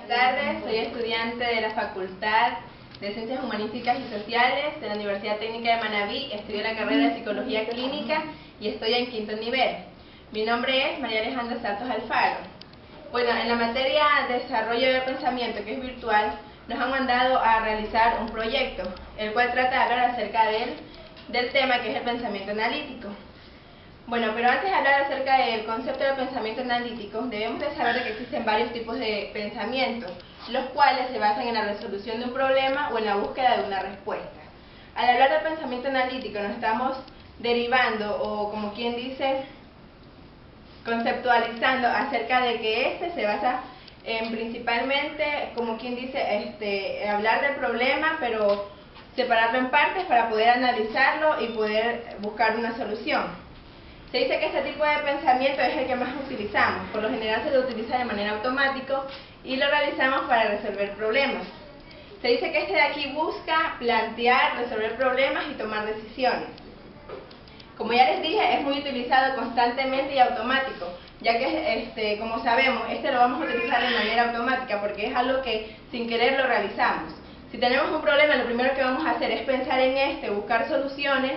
Buenas tardes, soy estudiante de la Facultad de Ciencias Humanísticas y Sociales de la Universidad Técnica de Manabí. Estudio la carrera de Psicología Clínica y estoy en quinto nivel. Mi nombre es María Alejandra Santos Alfaro. Bueno, en la materia de Desarrollo del Pensamiento, que es virtual, nos han mandado a realizar un proyecto, el cual trata de hablar acerca del tema que es el pensamiento analítico. Bueno, pero antes de hablar acerca del concepto del pensamiento analítico, debemos de saber que existen varios tipos de pensamiento, los cuales se basan en la resolución de un problema o en la búsqueda de una respuesta. Al hablar del pensamiento analítico nos estamos derivando, o como quien dice, conceptualizando acerca de que este se basa en principalmente, como quien dice, hablar del problema, pero separarlo en partes para poder analizarlo y poder buscar una solución. Se dice que este tipo de pensamiento es el que más utilizamos. Por lo general se lo utiliza de manera automática y lo realizamos para resolver problemas. Se dice que este de aquí busca plantear, resolver problemas y tomar decisiones. Como ya les dije, es muy utilizado constantemente y automático, ya que, como sabemos, lo vamos a utilizar de manera automática porque es algo que sin querer lo realizamos. Si tenemos un problema, lo primero que vamos a hacer es pensar en buscar soluciones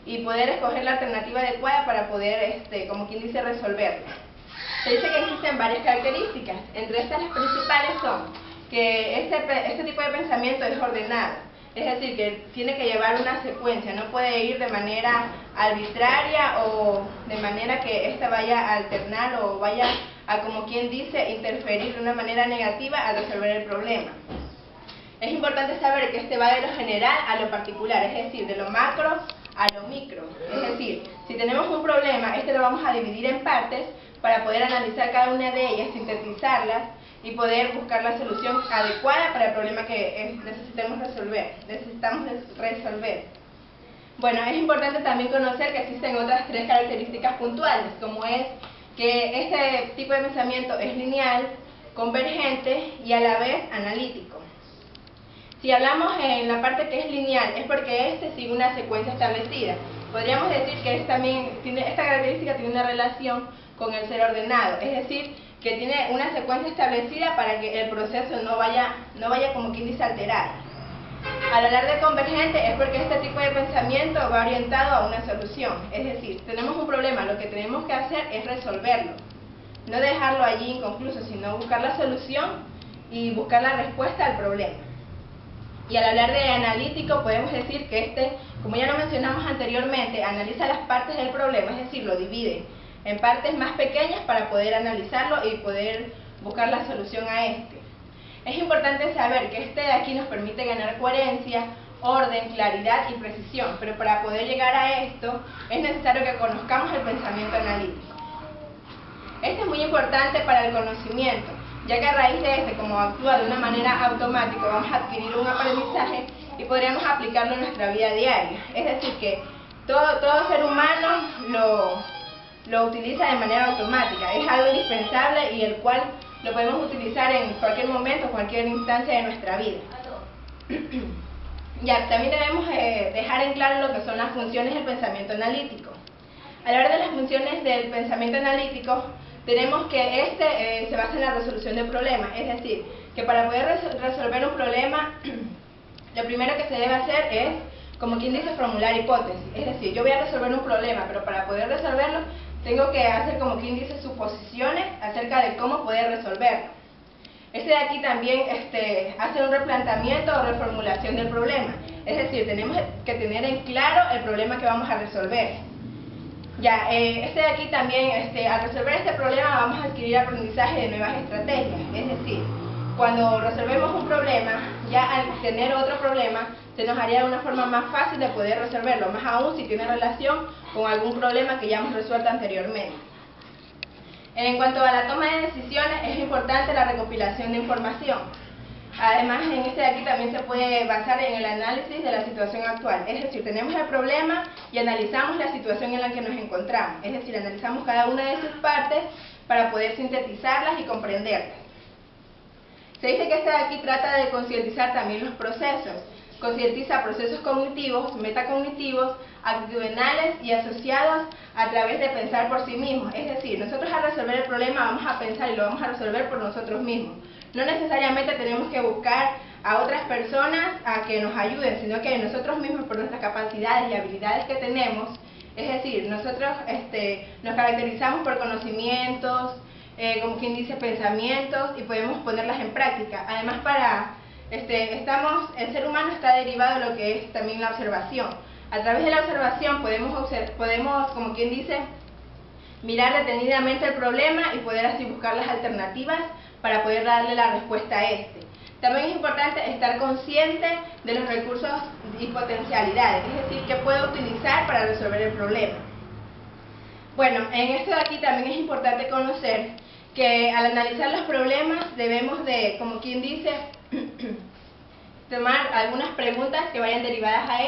y poder escoger la alternativa adecuada para poder, como quien dice, resolverlo. Se dice que existen varias características. Entre estas, las principales son que este tipo de pensamiento es ordenado, es decir, que tiene que llevar una secuencia, no puede ir de manera arbitraria o de manera que ésta vaya a alternar o vaya a, como quien dice, interferir de una manera negativa al resolver el problema. Es importante saber que va de lo general a lo particular, es decir, de lo macro a lo micro. Es decir, si tenemos un problema, lo vamos a dividir en partes para poder analizar cada una de ellas, sintetizarlas y poder buscar la solución adecuada para el problema que necesitamos resolver. Bueno, es importante también conocer que existen otras tres características puntuales, como es que este tipo de pensamiento es lineal, convergente y a la vez analítico. Si hablamos en la parte que es lineal, es porque sigue una secuencia establecida. Podríamos decir que esta característica tiene una relación con el ser ordenado, es decir, que tiene una secuencia establecida para que el proceso no vaya como quien dice, alterar. Al hablar de convergente es porque este tipo de pensamiento va orientado a una solución, es decir, tenemos un problema, lo que tenemos que hacer es resolverlo, no dejarlo allí inconcluso, sino buscar la solución y buscar la respuesta al problema. Y al hablar de analítico podemos decir que como ya lo mencionamos anteriormente, analiza las partes del problema, es decir, lo divide en partes más pequeñas para poder analizarlo y poder buscar la solución a Es importante saber que de aquí nos permite ganar coherencia, orden, claridad y precisión, pero para poder llegar a esto es necesario que conozcamos el pensamiento analítico. Es muy importante para el conocimiento, ya que a raíz de como actúa de una manera automática, vamos a adquirir un aprendizaje y podríamos aplicarlo en nuestra vida diaria. Es decir, que todo ser humano lo utiliza de manera automática, es algo indispensable y el cual lo podemos utilizar en cualquier momento, cualquier instancia de nuestra vida. Ya, también debemos dejar en claro lo que son las funciones del pensamiento analítico. Al hablar de las funciones del pensamiento analítico, tenemos que se basa en la resolución de problemas, es decir, que para poder resolver un problema, lo primero que se debe hacer es, como quien dice, formular hipótesis. Es decir, yo voy a resolver un problema, pero para poder resolverlo, tengo que hacer, como quien dice, suposiciones acerca de cómo poder resolverlo. De aquí también hace un replanteamiento o reformulación del problema. Es decir, tenemos que tener en claro el problema que vamos a resolver. Ya, de aquí también, al resolver este problema vamos a adquirir aprendizaje de nuevas estrategias. Es decir, cuando resolvemos un problema, ya al tener otro problema, se nos haría de una forma más fácil de poder resolverlo, más aún si tiene relación con algún problema que ya hemos resuelto anteriormente. En cuanto a la toma de decisiones, es importante la recopilación de información. Además, de aquí también se puede basar en el análisis de la situación actual. Es decir, tenemos el problema y analizamos la situación en la que nos encontramos. Es decir, analizamos cada una de sus partes para poder sintetizarlas y comprenderlas. Se dice que de aquí trata de concientizar también los procesos. concientiza procesos cognitivos, metacognitivos, actitudinales y asociados a través de pensar por sí mismos. Es decir, nosotros al resolver el problema vamos a pensar y lo vamos a resolver por nosotros mismos. No necesariamente tenemos que buscar a otras personas a que nos ayuden, sino que nosotros mismos, por nuestras capacidades y habilidades que tenemos, es decir, nosotros nos caracterizamos por conocimientos, como quien dice, pensamientos, y podemos ponerlas en práctica. Además, el ser humano está derivado de lo que es también la observación. A través de la observación podemos, como quien dice, mirar detenidamente el problema y poder así buscar las alternativas para poder darle la respuesta a este. También es importante estar consciente de los recursos y potencialidades, es decir, qué puedo utilizar para resolver el problema. Bueno, en esto de aquí también es importante conocer que al analizar los problemas debemos de, como quien dice, tomar algunas preguntas que vayan derivadas a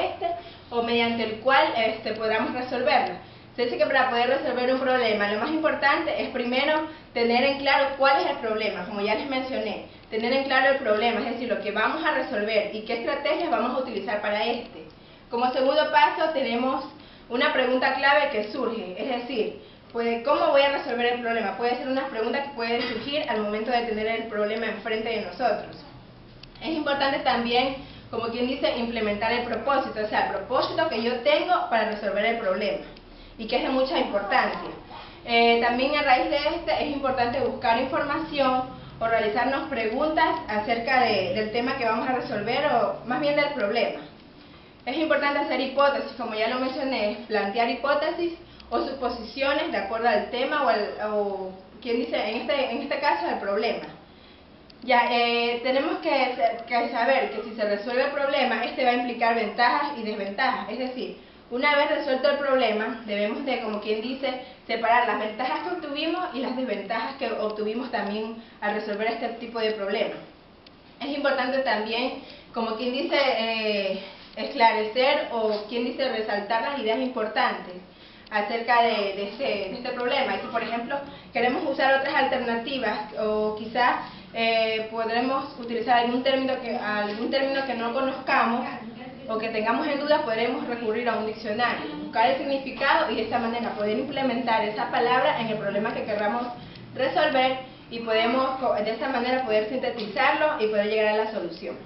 o mediante el cual podamos resolverlo. Se dice que para poder resolver un problema lo más importante es primero tener en claro cuál es el problema, como ya les mencioné, tener en claro el problema, es decir, lo que vamos a resolver y qué estrategias vamos a utilizar para Como segundo paso tenemos una pregunta clave que surge, es decir, ¿cómo voy a resolver el problema? Puede ser una pregunta que puede surgir al momento de tener el problema enfrente de nosotros. Es importante también, como quien dice, implementar el propósito, o sea, el propósito que yo tengo para resolver el problema y que es de mucha importancia. También a raíz de es importante buscar información o realizarnos preguntas acerca del tema que vamos a resolver o más bien del problema. Es importante hacer hipótesis, como ya lo mencioné, plantear hipótesis o suposiciones de acuerdo al tema o quien dice, en este caso, el problema. Tenemos que saber que si se resuelve el problema, va a implicar ventajas y desventajas. Es decir, una vez resuelto el problema, debemos de, como quien dice, separar las ventajas que obtuvimos y las desventajas que obtuvimos también al resolver este tipo de problemas. Es importante también, como quien dice, esclarecer o quien dice resaltar las ideas importantes acerca de este problema. Y si, por ejemplo, queremos usar otras alternativas o quizás podremos utilizar algún término que no conozcamos o que tengamos en duda, podremos recurrir a un diccionario, buscar el significado y de esta manera poder implementar esa palabra en el problema que queramos resolver y podemos de esta manera poder sintetizarlo y poder llegar a la solución.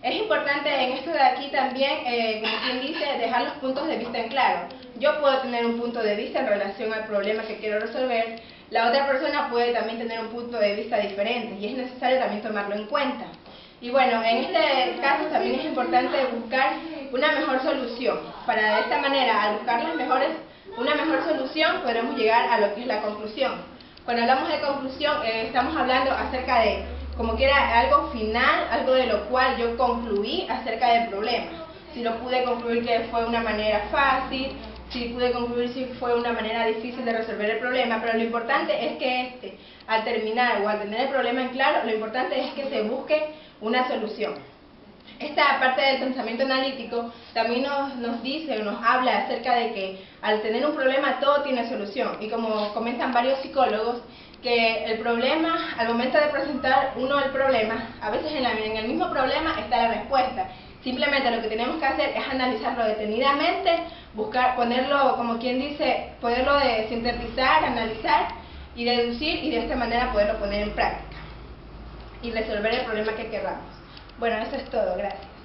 Es importante en esto de aquí también, como quien dice, dejar los puntos de vista en claro. Yo puedo tener un punto de vista en relación al problema que quiero resolver, la otra persona puede también tener un punto de vista diferente y es necesario también tomarlo en cuenta. Y bueno, en este caso también es importante buscar una mejor solución. Para de esta manera, al buscar una mejor solución, podremos llegar a lo que es la conclusión. Cuando hablamos de conclusión, estamos hablando acerca de, como que era algo final, algo de lo cual yo concluí acerca del problema. Si lo pude concluir que fue una manera fácil, si pude concluir si fue una manera difícil de resolver el problema, pero lo importante es que al terminar o al tener el problema en claro, lo importante es que se busque una solución. Esta parte del pensamiento analítico también nos dice o nos habla acerca de que al tener un problema todo tiene solución, y como comentan varios psicólogos, que el problema, al momento de presentar uno el problema, a veces en el mismo problema está la respuesta. Simplemente lo que tenemos que hacer es analizarlo detenidamente, ponerlo, como quien dice, poderlo sintetizar, analizar y deducir, y de esta manera poderlo poner en práctica y resolver el problema que queramos. Bueno, eso es todo. Gracias.